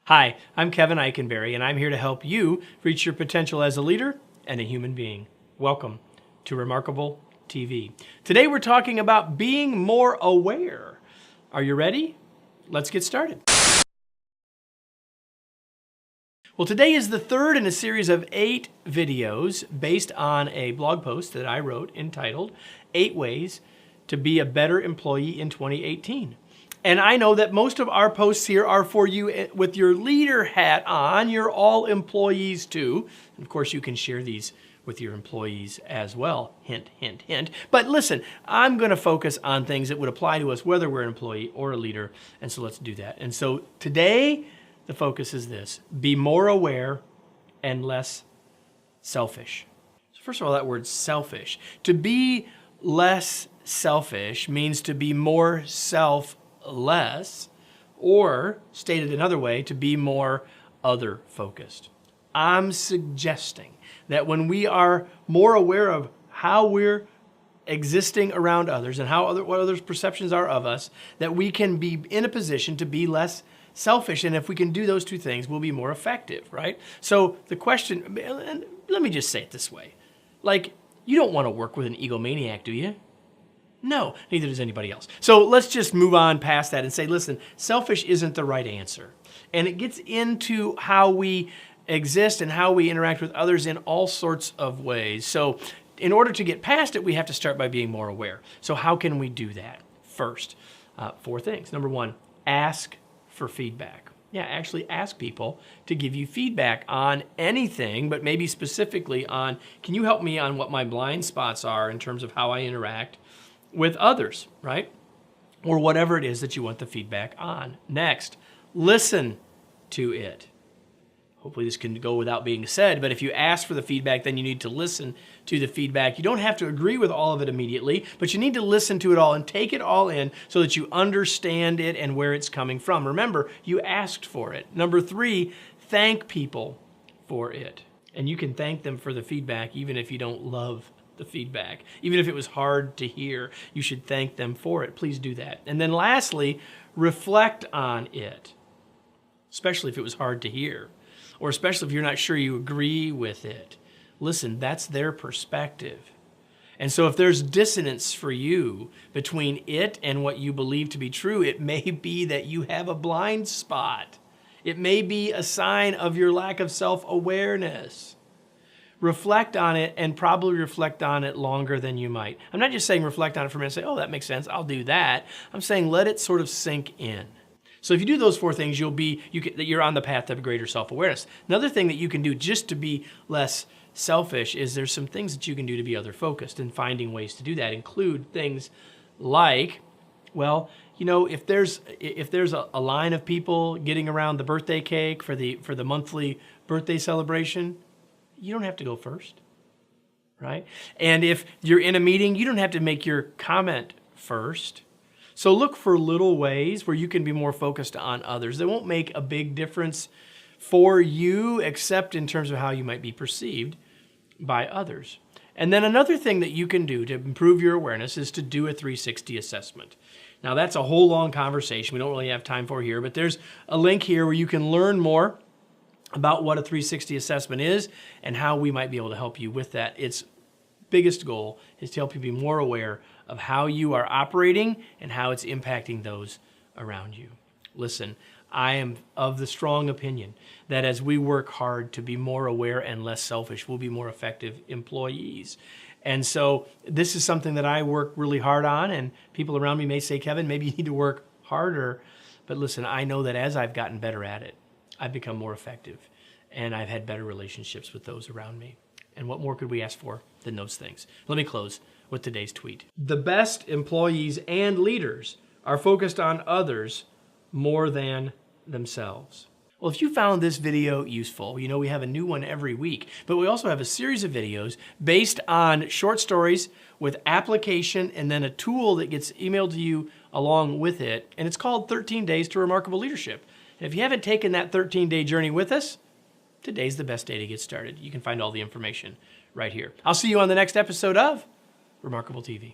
Hi, I'm Kevin Eikenberry, and I'm here to help you reach your potential as a leader and a human being. Welcome to Remarkable TV. Today we're talking about being more aware. Are you ready? Let's get started. Well, today is the third in a series of 8 videos based on a blog post that I wrote entitled 8 Ways to Be a Better Employee in 2018. And I know that most of our posts here are for you with your leader hat on. You're all employees too. And of course, you can share these with your employees as well. Hint, hint, hint. But listen, I'm going to focus on things that would apply to us whether we're an employee or a leader. And so let's do that. And so today, the focus is this: be more aware and less selfish. So first of all, that word selfish. To be less selfish means to be more selfless, or stated another way, to be more other-focused. I'm suggesting that when we are more aware of how we're existing around others and what others' perceptions are of us, that we can be in a position to be less selfish. And if we can do those two things, we'll be more effective, right? So the question, and let me just say it this way. Like, you don't want to work with an egomaniac, do you? No, neither does anybody else. So let's just move on past that and say, listen, selfish isn't the right answer. And it gets into how we exist and how we interact with others in all sorts of ways. So in order to get past it, we have to start by being more aware. So how can we do that? First, 4 things. Number 1, ask for feedback. Yeah, actually ask people to give you feedback on anything, but maybe specifically on, can you help me on what my blind spots are in terms of how I interact with others, right? Or whatever it is that you want the feedback on. Next, listen to it. Hopefully this can go without being said, but if you ask for the feedback, then you need to listen to the feedback. You don't have to agree with all of it immediately, but you need to listen to it all and take it all in so that you understand it and where it's coming from. Remember, you asked for it. Number 3, thank people for it. And you can thank them for the feedback even if you don't love the feedback. Even if it was hard to hear, you should thank them for it. Please do that. And then lastly, reflect on it, especially if it was hard to hear, or especially if you're not sure you agree with it. Listen, that's their perspective. And so if there's dissonance for you between it and what you believe to be true, it may be that you have a blind spot. It may be a sign of your lack of self-awareness. Reflect on it, and probably reflect on it longer than you might. I'm not just saying reflect on it for a minute and say, oh, that makes sense, I'll do that. I'm saying let it sort of sink in. So if you do those 4 things, you're on the path to greater self-awareness. Another thing that you can do just to be less selfish is there's some things that you can do to be other-focused, and finding ways to do that include things like, well, you know, if there's a line of people getting around the birthday cake for the monthly birthday celebration, you don't have to go first, right? And if you're in a meeting, you don't have to make your comment first. So look for little ways where you can be more focused on others. They won't make a big difference for you, except in terms of how you might be perceived by others. And then another thing that you can do to improve your awareness is to do a 360 assessment. Now that's a whole long conversation we don't really have time for here, but there's a link here where you can learn more about what a 360 assessment is and how we might be able to help you with that. Its biggest goal is to help you be more aware of how you are operating and how it's impacting those around you. Listen, I am of the strong opinion that as we work hard to be more aware and less selfish, we'll be more effective employees. And so this is something that I work really hard on, and people around me may say, Kevin, maybe you need to work harder. But listen, I know that as I've gotten better at it, I've become more effective, and I've had better relationships with those around me. And what more could we ask for than those things? Let me close with today's tweet. The best employees and leaders are focused on others more than themselves. Well, if you found this video useful, you know we have a new one every week, but we also have a series of videos based on short stories with application and then a tool that gets emailed to you along with it, and it's called 13 Days to Remarkable Leadership. And if you haven't taken that 13-day journey with us, today's the best day to get started. You can find all the information right here. I'll see you on the next episode of Remarkable TV.